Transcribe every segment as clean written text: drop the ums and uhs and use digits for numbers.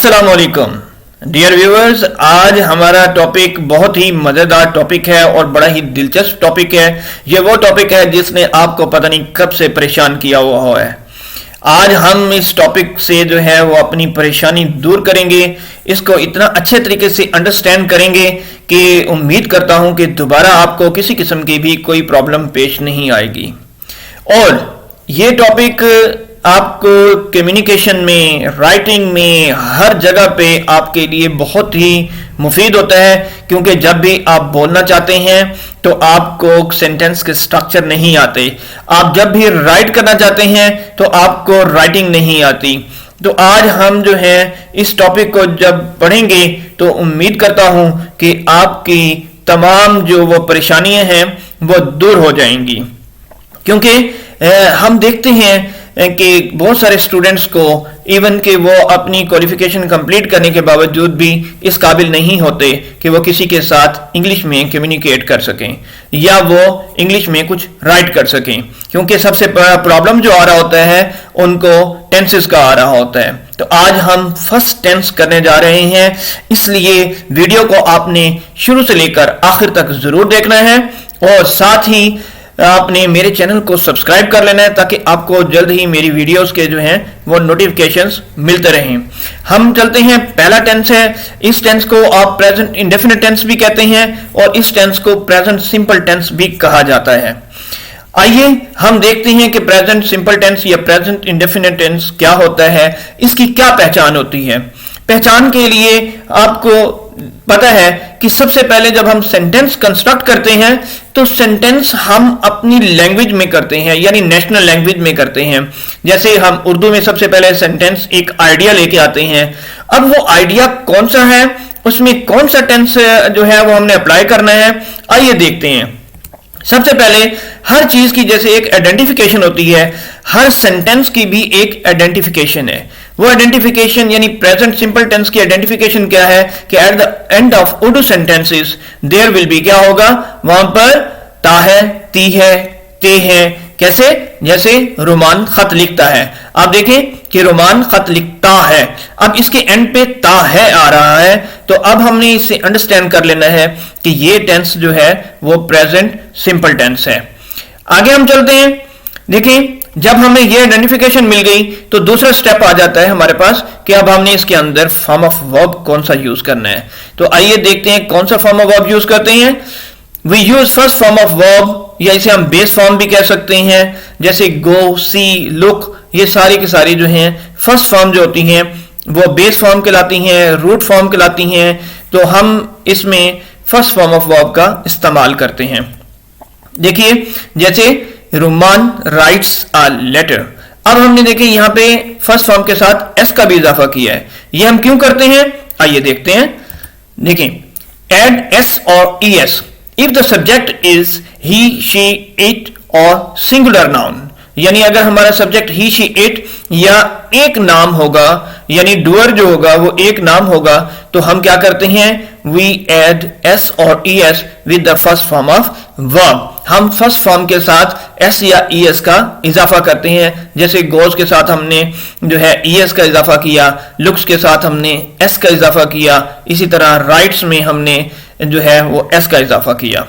अस्सलाम वालेकुम dear viewers. आज हमारा टॉपिक बहुत ही मजेदार टॉपिक है और बड़ा ही दिलचस्प टॉपिक है। ये वो टॉपिक है जिसने आपको पता नहीं कब से परेशान किया हुआ है। आज हम इस टॉपिक से जो है वो अपनी परेशानी दूर करेंगे, इसको इतना अच्छे तरीके से अंडरस्टैंड करेंगे कि उम्मीद करता हूं कि दोबारा आपको किसी किस्म की भी कोई प्रॉब्लम पेश नहीं आएगी। और ये टॉपिक आपको कम्युनिकेशन में, राइटिंग में, हर जगह पे आपके लिए बहुत ही मुफीद होता है, क्योंकि जब भी आप बोलना चाहते हैं तो आपको सेंटेंस के स्ट्रक्चर नहीं आते। आप जब भी राइट करना चाहते हैं तो आपको राइटिंग नहीं आती। तो आज हम जो है इस टॉपिक को जब पढ़ेंगे तो उम्मीद करता हूं कि आपकी तमाम जो वो परेशानियां हैं वो दूर हो जाएंगी। क्योंकि हम देखते हैं कि बहुत सारे स्टूडेंट्स को इवन कि वो अपनी क्वालिफिकेशन कंप्लीट करने के बावजूद भी इस काबिल नहीं होते कि वो किसी के साथ इंग्लिश में कम्युनिकेट कर सकें या वो इंग्लिश में कुछ राइट कर सकें, क्योंकि सबसे बड़ा प्रॉब्लम जो आ रहा होता है उनको टेंसेस का आ रहा होता है। तो आज हम फर्स्ट टेंस करने जा रहे हैं, इसलिए वीडियो को आपने शुरू से लेकर आखिर तक जरूर देखना है और साथ ही आपने मेरे चैनल को सब्सक्राइब कर लेना है ताकि आपको जल्द ही मेरी वीडियोस के जो हैं वो नोटिफिकेशंस मिलते रहें। हम चलते हैं, पहला टेंस है। इस टेंस को आप प्रेजेंट इंडेफिनिट टेंस भी कहते हैं और इस टेंस को प्रेजेंट सिंपल टेंस भी कहा जाता है। आइए हम देखते हैं कि प्रेजेंट सिंपल टेंस या प्रेजेंट इंडेफिनिट टेंस क्या होता है, इसकी क्या पहचान होती है। पहचान के लिए आपको पता है कि सबसे पहले जब हम सेंटेंस कंस्ट्रक्ट करते हैं तो सेंटेंस हम अपनी लैंग्वेज में करते हैं, यानी नेशनल लैंग्वेज में करते हैं। जैसे हम उर्दू में सबसे पहले सेंटेंस एक आइडिया लेके आते हैं। अब वो आइडिया कौन सा है, उसमें कौन सा टेंस जो है वो हमने अप्लाई करना है, आइए देखते हैं। सबसे पहले हर चीज की जैसे एक आइडेंटिफिकेशन होती है, हर सेंटेंस की भी एक आइडेंटिफिकेशन है। वो आइडेंटिफिकेशन यानी प्रेजेंट सिंपल टेंस की आइडेंटिफिकेशन क्या है कि at the end of Urdu sentences there will be, क्या होगा वहां पर ता है, ती है, ते है। कैसे? जैसे रोमान खत लिखता है, आप देखें कि रोमान खत लिखता है, अब इसके एंड पे ता है आ रहा है, तो अब हमने इसे अंडरस्टैंड कर लेना है कि ये टेंस जो है वो प्रेजेंट सिंपल टेंस है। आगे हम चलते हैं। देखें, जब हमें ये आइडेंटिफिकेशन मिल गई तो दूसरा स्टेप आ जाता है हमारे पास कि अब हमने इसके अंदर फॉर्म ऑफ वर्ब कौन सा यूज करना है। तो आइए देखते हैं कौन सा फॉर्म ऑफ वर्ब यूज करते हैं। We use first form of verb, या इसे हम बेस फॉर्म भी कह सकते हैं, जैसे गो, सी, लुक, ये सारी की सारी जो हैं फर्स्ट फॉर्म जो होती हैं वो बेस फॉर्म कहलाती हैं, रूट फॉर्म कहलाती हैं। तो हम इसमें फर्स्ट फॉर्म ऑफ वर्ब का इस्तेमाल करते हैं। देखिए, जैसे रुमान राइट्स अ लेटर, अब हमने देखे यहां पे फर्स्ट फॉर्म के साथ एस का भी इजाफा किया है। ये हम क्यों करते हैं, आइए देखते हैं। देखें, एड एस और E S if the subject is he, she, it और सिंगुलर नाउन, यानी अगर हमारा सब्जेक्ट ही, शी, इट या एक नाम होगा, यानी डूअर जो होगा वो एक नाम होगा, तो हम क्या करते हैं, वी एड एस और E S with the first form of verb. हम फर्स्ट फॉर्म के साथ एस या ई एस का इजाफा करते हैं। जैसे गोज के साथ हमने जो है ई एस का इजाफा किया, लुक्स के साथ हमने एस का इजाफा किया, इसी तरह राइट्स में हमने जो है वो एस का इजाफा किया।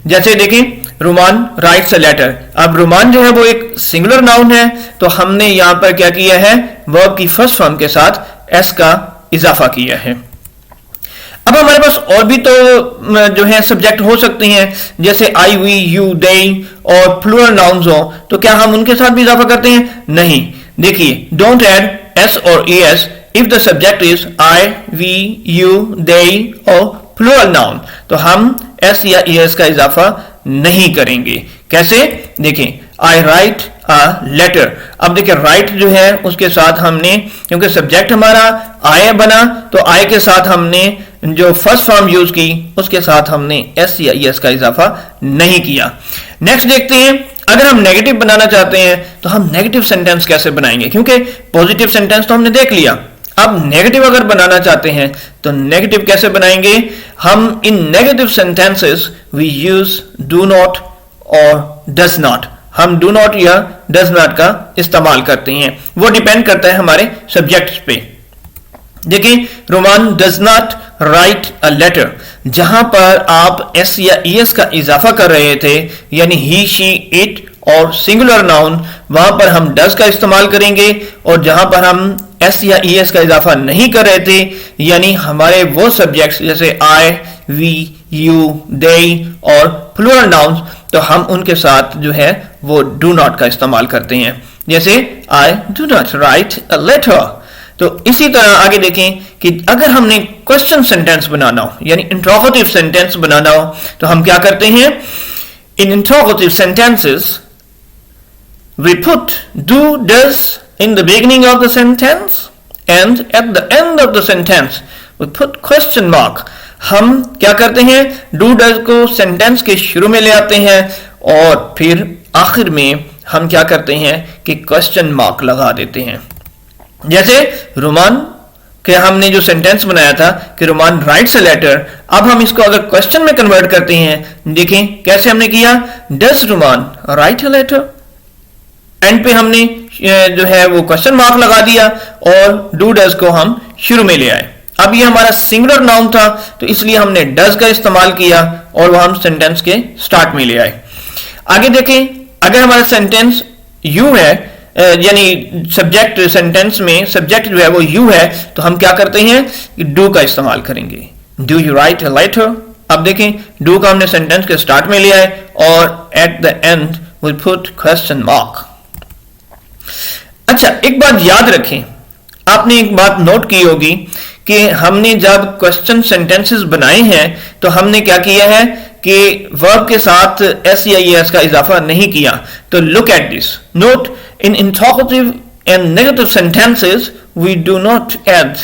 जैसे देखें, रुमान राइट्स अ लेटर, अब रुमान जो है वो एक सिंगुलर नाउन है, तो हमने यहां पर क्या किया है, वर्ब की फर्स्ट फॉर्म के साथ एस का इजाफा किया है। अब हमारे पास और भी तो जो है सब्जेक्ट हो सकते हैं, जैसे आई, वी, यू, दे और प्लूरल नाउन्स हो, तो क्या हम उनके साथ भी इजाफा करते हैं? नहीं। देखिए, डोंट ऐड एस और E S if the subject is I, we, you, they और प्लूरल नाउन, तो हम एस या ई एस का इजाफा नहीं करेंगे। कैसे? देखें, आई राइट अ लेटर, अब देखिए राइट जो है उसके साथ हमने, क्योंकि सब्जेक्ट हमारा आई बना, तो आई के साथ हमने जो फर्स्ट फॉर्म यूज की उसके साथ हमने एस या ई एस का इजाफा नहीं किया। नेक्स्ट देखते हैं, अगर हम नेगेटिव बनाना चाहते हैं तो हम नेगेटिव सेंटेंस कैसे बनाएंगे, क्योंकि पॉजिटिव सेंटेंस तो हमने देख लिया, अब नेगेटिव अगर बनाना चाहते हैं तो नेगेटिव कैसे बनाएंगे। हम in negative sentences we use do not और डज नॉट, हम डू नॉट या डज नॉट का इस्तेमाल करते हैं, वो डिपेंड करता है हमारे सब्जेक्ट्स पे। देखिए, Roman does not write a letter, जहां पर आप एस या ईएस का इजाफा कर रहे थे, यानी ही, शी, इट और सिंगुलर नाउन, वहां पर हम डज का इस्तेमाल करेंगे। और जहां पर हम एस या ईएस का इजाफा नहीं कर रहे थे, यानी हमारे वो सब्जेक्ट्स जैसे आई, वी, यू, दे और प्लूरल नाउन्स, तो हम उनके साथ जो है वो डू नॉट का इस्तेमाल करते हैं। जैसे I do not write a letter. तो इसी तरह आगे देखें कि अगर हमने क्वेश्चन सेंटेंस बनाना हो, यानी इंट्रोगेटिव सेंटेंस बनाना हो, तो हम क्या करते हैं? In interrogative sentences we put do, does in the beginning of the sentence and at the end of the sentence we put question mark। हम क्या करते हैं? do, does को सेंटेंस के शुरू में ले आते हैं और फिर आखिर में हम क्या करते हैं कि क्वेश्चन मार्क लगा देते हैं। जैसे रोमान के हमने जो सेंटेंस बनाया था कि रोमान राइट्स अ लेटर, अब हम इसको अगर क्वेश्चन में कन्वर्ट करते हैं, देखें कैसे हमने किया। Does Roman write a letter, and पे हमने जो है वो क्वेश्चन मार्क लगा दिया और डू डज को हम शुरू में ले आए। अब ये हमारा सिंगुलर नाउन था, तो इसलिए हमने डज का इस्तेमाल किया और वह हम सेंटेंस के स्टार्ट में ले आए। आगे देखें, अगर हमारा सेंटेंस यू है, यानी सब्जेक्ट, सेंटेंस में सब्जेक्ट जो है वो यू है, तो हम क्या करते हैं? डू का इस्तेमाल करेंगे। Do you write a letter. अब देखें, डू का हमने सेंटेंस के स्टार्ट में ले आए और at the end we put question mark. अच्छा, एक बात याद रखें, आपने एक बात नोट की होगी कि हमने जब क्वेश्चन सेंटेंसेस बनाए हैं तो हमने क्या किया है कि वर्ब के साथ एस या एस का इजाफा नहीं किया। तो look at this note, in interrogative and negative sentences we do not add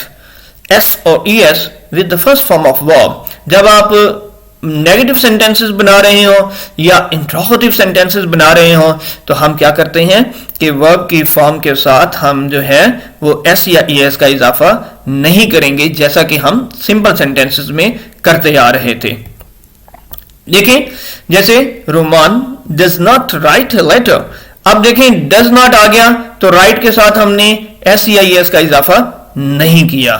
S और ES with the first form of verb. जब आप नेगेटिव सेंटेंसेस बना रहे हो या इंट्रोगेटिव सेंटेंसेस बना रहे हो, तो हम क्या करते हैं कि वर्ब की फॉर्म के साथ हम जो है वो एस या ईएस का इजाफा नहीं करेंगे, जैसा कि हम सिंपल सेंटेंसेस में करते आ रहे थे। देखें, जैसे Roman does not write a letter. अब देखें, डज नॉट आ गया तो राइट के साथ हमने एस या ईएस का इजाफा नहीं किया।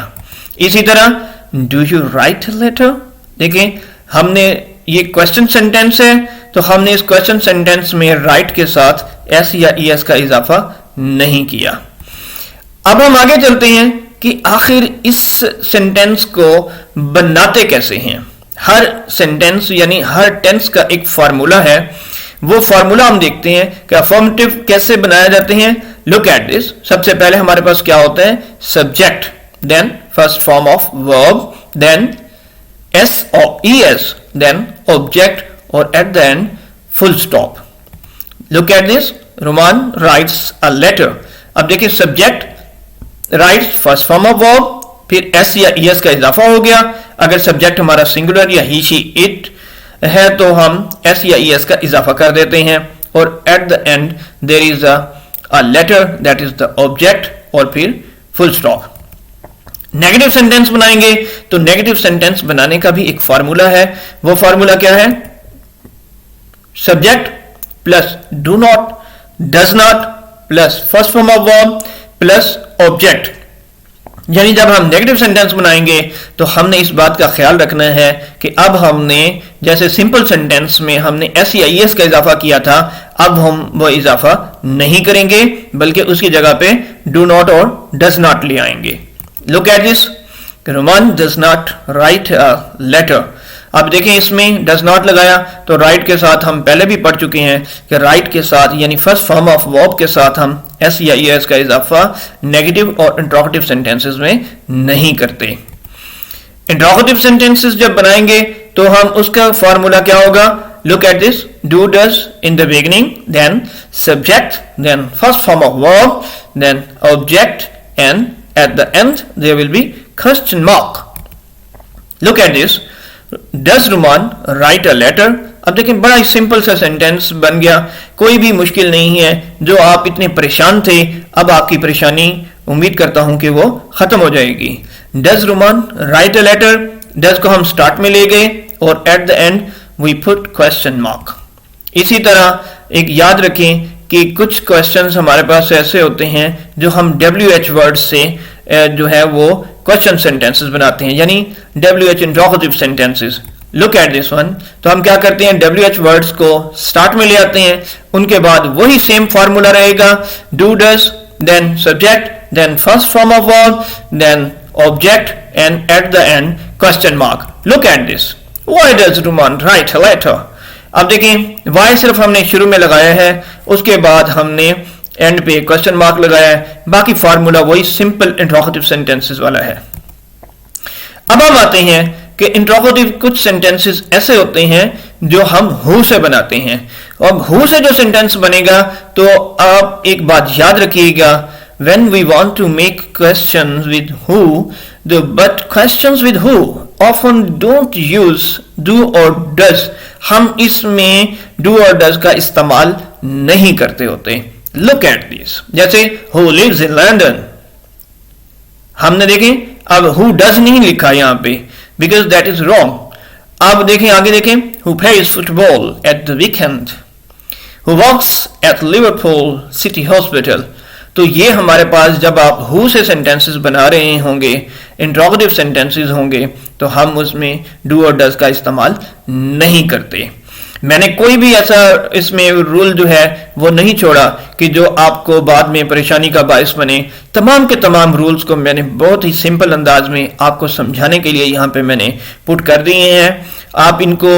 इसी तरह do you write a letter, देखें हमने ये क्वेश्चन सेंटेंस है, तो हमने इस क्वेश्चन सेंटेंस में राइट के साथ एस या ईएस का इजाफा नहीं किया। अब हम आगे चलते हैं कि आखिर इस सेंटेंस को बनाते कैसे हैं। हर सेंटेंस यानी हर टेंस का एक फार्मूला है, वो फार्मूला हम देखते हैं कि अफर्मेटिव कैसे बनाए जाते हैं। लुक एट दिस, सबसे पहले हमारे पास क्या होता है? Subject, then first form of verb, then S or ES, then object, or at the end full stop. Look at this. Roman writes a letter. अब देखिए, subject rights first form of verb, फिर S या ES का इजाफा हो गया। अगर subject हमारा सिंगुलर या ही, शी, इट है तो हम S या ES का इजाफा कर देते हैं और at the end there is a letter, that is the object, और फिर फुल स्टॉप। नेगेटिव सेंटेंस बनाएंगे तो नेगेटिव सेंटेंस बनाने का भी एक फार्मूला है। वो फार्मूला क्या है? Subject plus do not, does not plus first form of verb plus object. यानी जब हम नेगेटिव सेंटेंस बनाएंगे तो हमने इस बात का ख्याल रखना है कि अब हमने जैसे सिंपल सेंटेंस में हमने एस या ईएस का इजाफा किया था, अब हम वो इजाफा नहीं करेंगे, बल्कि उसकी जगह पे डू नॉट और डज नॉट ले आएंगे। Look at this. Roman does not write a letter. अब देखें, इसमें does not लगाया तो राइट के साथ हम पहले भी पढ़ चुके हैं कि राइट के साथ यानी फर्स्ट फॉर्म ऑफ वर्ब के साथ हम एस या ईएस का इजाफा नेगेटिव और इंट्रोगेटिव सेंटेंसेस में नहीं करते। इंट्रोगेटिव सेंटेंसेस जब बनाएंगे तो हम उसका फॉर्मूला क्या होगा? Look at this. Do, does in the beginning, then subject, then first form of verb, then object, and at the end there will be question mark. Look at this. Does Roman write a letter? अब देखें, बड़ा ही simple सा sentence बन गया, कोई भी मुश्किल नहीं है। जो आप इतने परेशान थे, अब आपकी परेशानी उम्मीद करता हूं कि वो खत्म हो जाएगी। Does Roman write a letter? Does को हम स्टार्ट में ले गए और at the end we put question mark. इसी तरह एक याद रखें कि कुछ क्वेश्चंस हमारे पास ऐसे होते हैं जो हम WH वर्ड से जो है वो क्वेश्चन सेंटेंसेस बनाते हैं, यानी WH interrogative sentences. Look at this one. तो हम क्या करते हैं, WH वर्ड्स को स्टार्ट में ले आते हैं, उनके बाद वही सेम फार्मूला रहेगा, do does, then subject, then first form of verb, then object, and at the end question mark. Look at this, why does Ruman write a letter. अब देखें, वाई सिर्फ हमने शुरू में लगाया है, उसके बाद हमने एंड पे क्वेश्चन मार्क लगाया है, बाकी फार्मूला वही सिंपल इंट्रोगेटिव सेंटेंसेस वाला है। अब हम आते हैं कि इंट्रोगेटिव कुछ सेंटेंसेस ऐसे होते हैं जो हम हु से बनाते हैं। अब हु से जो सेंटेंस बनेगा, तो आप एक बात याद रखिएगा, when we want to make questions with who, but questions with who often don't use do or does। हम इसमें do और does का इस्तेमाल नहीं करते होते। Look at this, जैसे who lives in London, हमने देखें अब who does नहीं लिखा यहाँ पे, because that is wrong। अब देखें, आगे देखें, who plays football at the weekend, who works at Liverpool City Hospital। तो ये हमारे पास जब आप who से सेंटेंसेस बना रहे होंगे, इंट्रोगेटिव सेंटेंसेस होंगे, तो हम उसमें do और does का इस्तेमाल नहीं करते। मैंने कोई भी ऐसा इसमें रूल जो है वो नहीं छोड़ा कि जो आपको बाद में परेशानी का बायस बने। तमाम के तमाम रूल्स को मैंने बहुत ही सिंपल अंदाज में आपको समझाने के लिए यहाँ पे मैंने पुट कर दिए हैं। आप इनको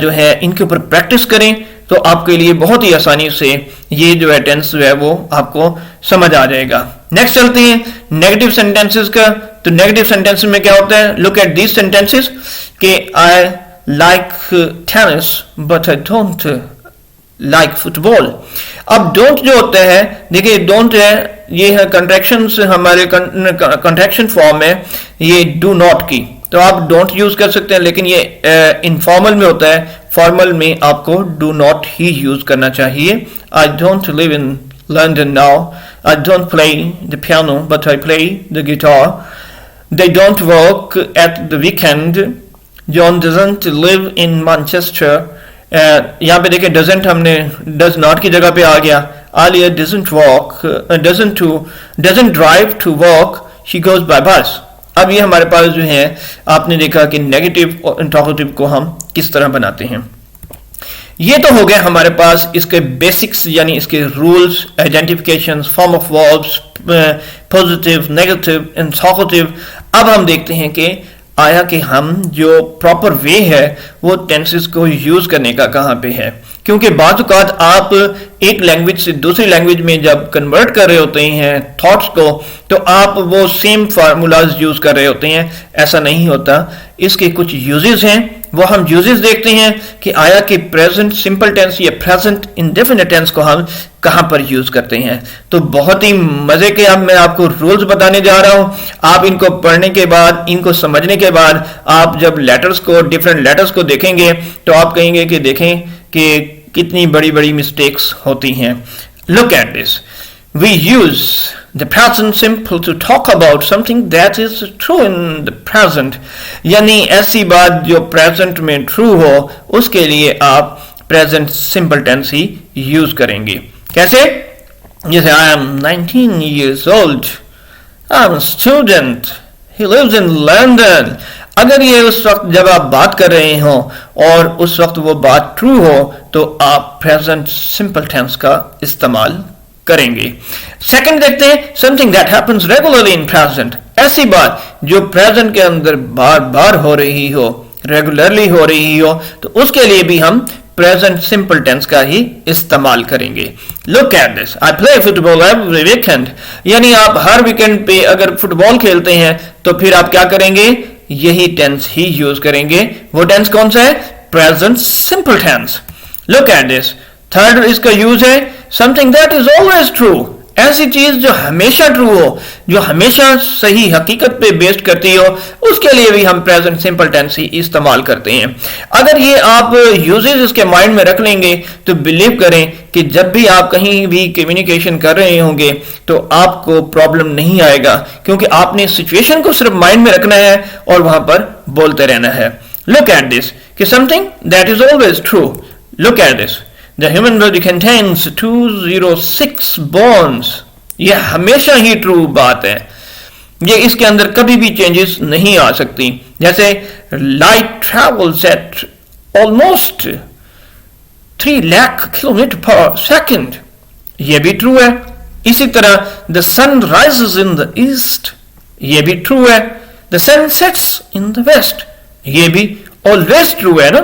जो है इनके ऊपर प्रैक्टिस करें तो आपके लिए बहुत ही आसानी से ये जो है टेंस जो है वो आपको समझ आ जाएगा। नेक्स्ट चलते हैं नेगेटिव सेंटेंसेस का। तो नेगेटिव सेंटेंसेस में क्या होता है, लुक एट दीज सेंटेंसेस कि आई like tennis but I don't like football। अब don't जो होता है, देखिए don't है, ये है कंट्रैक्शन, हमारे कंट्रैक्शन फॉर्म है ये do not की, तो आप don't यूज कर सकते हैं, लेकिन ये इनफॉर्मल में होता है, फॉर्मल में आपको do not ही यूज करना चाहिए। I don't live in London now, I don't play the piano but I play the guitar, they don't work at the weekend, John doesn't live in Manchester। यहाँ पे देखिए doesn't हमने does not की जगह पे आ गया। Alia doesn't drive to work, she goes by bus। अब ये हमारे पास जो है आपने देखा कि नेगेटिव और इंट्रोगेटिव को हम किस तरह बनाते हैं। ये तो हो गए हमारे पास इसके बेसिक्स, यानी इसके rules, identifications, form of verbs, positive, negative, interrogative. अब हम देखते हैं कि आया कि हम जो प्रॉपर वे है वो टेंसेस को यूज करने का कहाँ पे है, क्योंकि बाज़ औक़ात आप एक लैंग्वेज से दूसरी लैंग्वेज में जब कन्वर्ट कर रहे होते हैं थॉट्स को, तो आप वो सेम फार्मूलाज यूज कर रहे होते हैं। ऐसा नहीं होता, इसके कुछ यूजेस हैं, वो हम यूजेस देखते हैं कि आया कि प्रेजेंट सिंपल टेंस या प्रेजेंट इंडेफिनिट टेंस को हम कहां पर यूज करते हैं। तो बहुत ही मजे के अब मैं आपको रूल्स बताने जा रहा हूं। आप इनको पढ़ने के बाद, इनको समझने के बाद, आप जब लेटर्स को, डिफरेंट लेटर्स को देखेंगे तो आप कहेंगे कि देखें कि कितनी बड़ी बड़ी मिस्टेक्स होती हैं। Look at this, we use the present simple to talk about something that is true in the present। यानी ऐसी बात जो प्रेजेंट में ट्रू हो, उसके लिए आप प्रेजेंट सिंपल टेंस ही यूज करेंगे। कैसे? जैसे I am 19 years old, I am a student, he lives in London। अगर ये उस वक्त जब आप बात कर रहे हो और उस वक्त वो बात ट्रू हो, तो आप प्रेजेंट सिंपल टेंस का इस्तेमाल करेंगे। सेकंड देखते हैं, something that happens regularly in present. ऐसी बात जो प्रेजेंट के अंदर बार बार हो रही हो, रेगुलरली हो रही हो, तो उसके लिए भी हम प्रेजेंट सिंपल टेंस का ही इस्तेमाल करेंगे। Look at this, I play football every weekend. यानी आप हर वीकेंड पे अगर फुटबॉल खेलते हैं तो फिर आप क्या करेंगे, यही टेंस ही यूज करेंगे। वो टेंस कौन सा है? Present simple tense. Look at this, third इसका यूज है something that is always true. ऐसी चीज जो हमेशा ट्रू हो, जो हमेशा सही हकीकत पे बेस्ड करती हो, उसके लिए भी हम प्रेजेंट सिंपल टेंस ही इस्तेमाल करते हैं। अगर ये आप यूजेस इसके माइंड में रख लेंगे तो बिलीव करें कि जब भी आप कहीं भी कम्युनिकेशन कर रहे होंगे तो आपको प्रॉब्लम नहीं आएगा, क्योंकि आपने सिचुएशन को सिर्फ माइंड में रखना है और वहां पर बोलते रहना है। लुक एट दिस कि something that is always true. Look at this, The human body contains 206 bones। यह हमेशा ही ट्रू बात है। ये इसके अंदर कभी भी चेंजेस नहीं आ सकती। जैसे light travels at almost 3 lakh kilometre per second, ये भी ट्रू है। इसी तरह the sun rises in the east, ये भी ट्रू है। The sun sets in the west, ये भी ऑलवेज ट्रू है ना।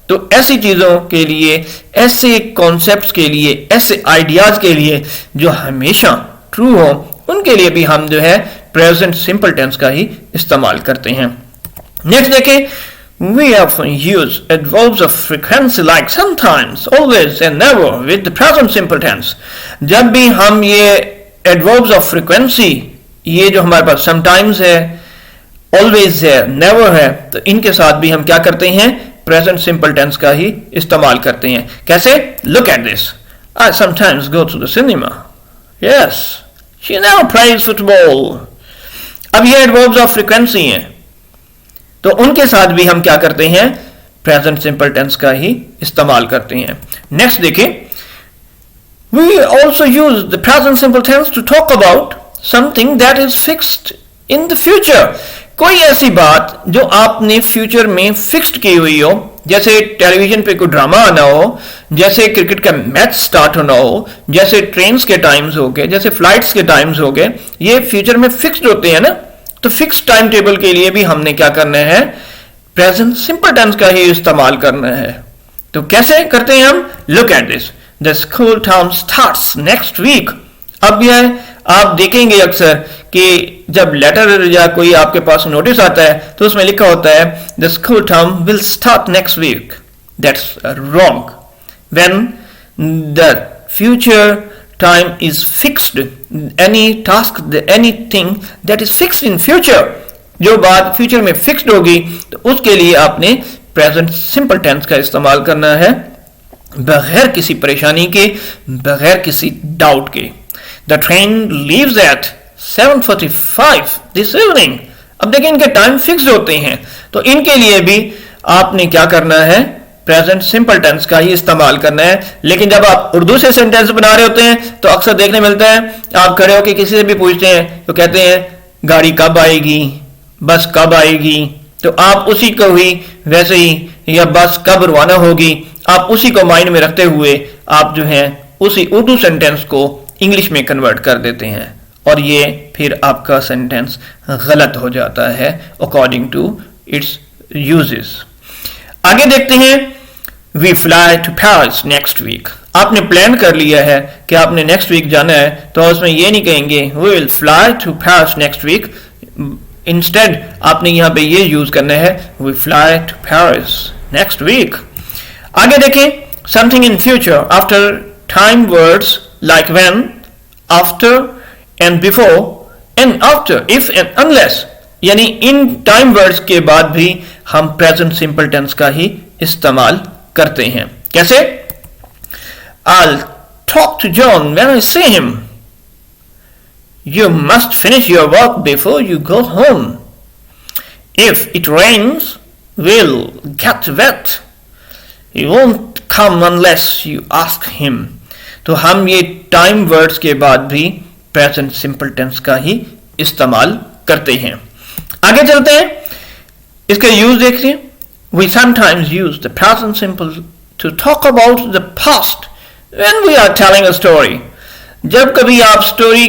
तो ऐसी चीजों के लिए, ऐसे कॉन्सेप्ट्स के लिए, ऐसे आइडियाज के लिए जो हमेशा ट्रू हो, उनके लिए भी हम जो है प्रेजेंट सिंपल टेंस का ही इस्तेमाल करते हैं। नेक्स्ट देखें, we often use adverbs of frequency like sometimes, always and never with the present simple tense। जब भी हम ये adverbs of frequency, ये जो हमारे पास sometimes है, always है, never है, तो इनके साथ भी हम क्या करते हैं, प्रेजेंट सिंपल टेंस का ही इस्तेमाल करते हैं। कैसे? Look at this, I sometimes go to the cinema, yes, she never plays football। अब ये एडवर्ब्स ऑफ फ्रीक्वेंसी हैं, तो उनके साथ भी हम क्या करते हैं, प्रेजेंट सिंपल टेंस का ही इस्तेमाल करते हैं। नेक्स्ट देखिए, we also use the present simple tense to talk about something that is fixed in the future. कोई ऐसी बात जो आपने फ्यूचर में फिक्स्ड की हुई हो, जैसे टेलीविजन पे कोई ड्रामा आना हो, जैसे क्रिकेट का मैच स्टार्ट होना हो, जैसे ट्रेन्स के टाइम्स हो गए, जैसे फ्लाइट्स के टाइम्स हो गए, ये फ्यूचर में फिक्स्ड होते हैं ना। तो फिक्स टाइम टेबल के लिए भी हमने क्या करना है, प्रेजेंट सिंपल टेंस का ही इस्तेमाल करना है। तो कैसे करते हैं हम? Look at this, the school term starts next week. अब यह आप देखेंगे अक्सर कि जब लेटर या कोई आपके पास नोटिस आता है तो उसमें लिखा होता है the school term will start next week. That's wrong. When the future time is fixed, any task, anything that is fixed in future, जो बात फ्यूचर में फिक्स्ड होगी तो उसके लिए आपने प्रेजेंट सिंपल टेंस का इस्तेमाल करना है, बगैर किसी परेशानी के, बगैर किसी डाउट के। The train leaves eight 7:45 this evening. अब देखिए इनके टाइम फिक्स होते हैं, तो इनके लिए भी आपने क्या करना है, प्रेजेंट सिंपल टेंस का ही इस्तेमाल करना है। लेकिन जब आप उर्दू से सेंटेंस बना रहे होते हैं तो अक्सर देखने मिलता है, आप खड़े होकर किसी से भी पूछते हैं तो कहते हैं गाड़ी कब आएगी, बस कब आएगी, तो आप उसी को ही वैसे ही, या बस कब रवाना होगी, आप उसी को माइंड में रखते हुए आप जो है उसी उर्दू सेंटेंस को इंग्लिश में कन्वर्ट कर देते हैं, और ये फिर आपका सेंटेंस गलत हो जाता है अकॉर्डिंग टू इट्स यूजेस। आगे देखते हैं, we fly to Paris next week. आपने प्लान कर लिया है कि आपने नेक्स्ट वीक जाना है, तो उसमें ये नहीं कहेंगे we will fly to Paris next week, instead आपने यहां पे ये यूज करना है we fly to Paris next week. आगे देखें, something in future after time words like when, after and before and after, if and unless, यानी in time words के बाद भी हम प्रेजेंट सिंपल टेंस का ही इस्तेमाल करते हैं। कैसे? I'll talk to John when I see him. You must finish your work before you go home. If it rains, we'll get wet. He won't come unless you ask him. तो हम ये time words के बाद भी present simple tense का ही इस्तेमाल करते हैं। आगे चलते हैं, इसके यूज देखिए। We sometimes use the present simple to talk about the past when we are telling a story। जब कभी आप स्टोरी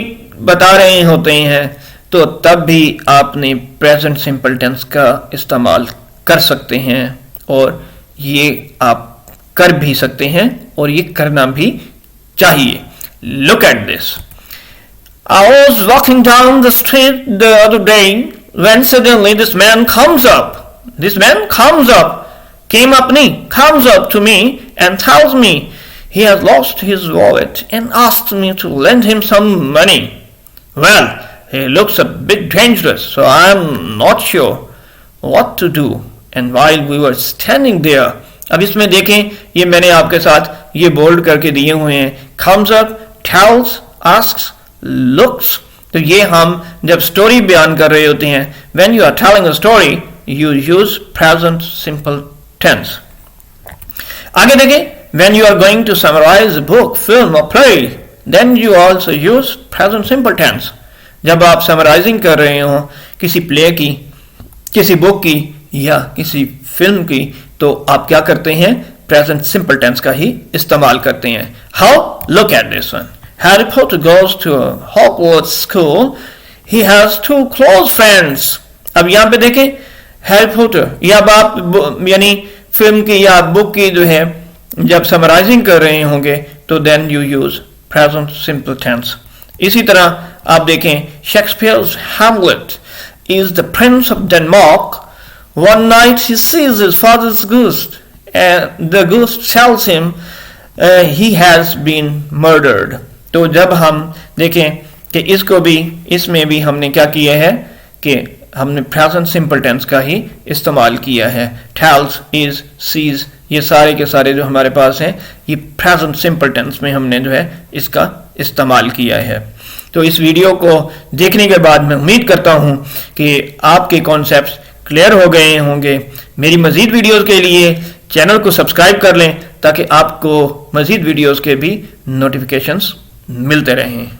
बता रहे होते हैं तो तब भी आपने प्रेजेंट सिंपल टेंस का इस्तेमाल कर सकते हैं, और ये आप कर भी सकते हैं और ये करना भी चाहिए। Look at this. I was walking down the street the other day when suddenly this man comes up, came up नहीं, comes up to me and tells me he has lost his wallet and asked me to lend him some money. Well, he looks a bit dangerous, so I'm not sure what to do. And while we were standing there, अब इसमें देखें, ये मैंने आपके साथ ये bold करके दिए हुए हैं, comes up, tells, asks, looks। तो ये हम जब स्टोरी बयान कर रहे होते हैं, when you are telling a story, you use present simple tense। आगे देखें, when you are going to summarize a book, film or play, then you also use present simple tense। जब आप समराइजिंग कर रहे हो किसी प्ले की, किसी बुक की या किसी फिल्म की, तो आप क्या करते हैं? प्रेजेंट सिंपल टेंस का ही इस्तेमाल करते हैं। How? Look at this one. Harry Potter goes to Hogwarts school, he has 2 close friends. अब यहां पे देखें हैरी पॉटर, या अब आप यानी फिल्म की या बुक की जो है जब समराइजिंग कर रहे होंगे तो then you use present simple tense. इसी तरह आप देखें Shakespeare's Hamlet is the prince of Denmark. One night he sees his father's ghost, and the ghost tells him he has been murdered. तो जब हम देखें कि इसको भी, इसमें भी हमने क्या किया है कि हमने प्रेजेंट सिंपल टेंस का ही इस्तेमाल किया है। tells, is, sees, ये सारे के सारे जो हमारे पास हैं ये प्रेजेंट सिंपल टेंस में हमने जो है इसका इस्तेमाल किया है। तो इस वीडियो को देखने के बाद मैं उम्मीद करता हूं कि आपके कॉन्सेप्ट्स क्लियर हो गए होंगे। मेरी मज़ीद वीडियोस के लिए चैनल को सब्सक्राइब कर लें ताकि आपको मज़ीद वीडियोस के भी नोटिफिकेशंस मिलते रहें।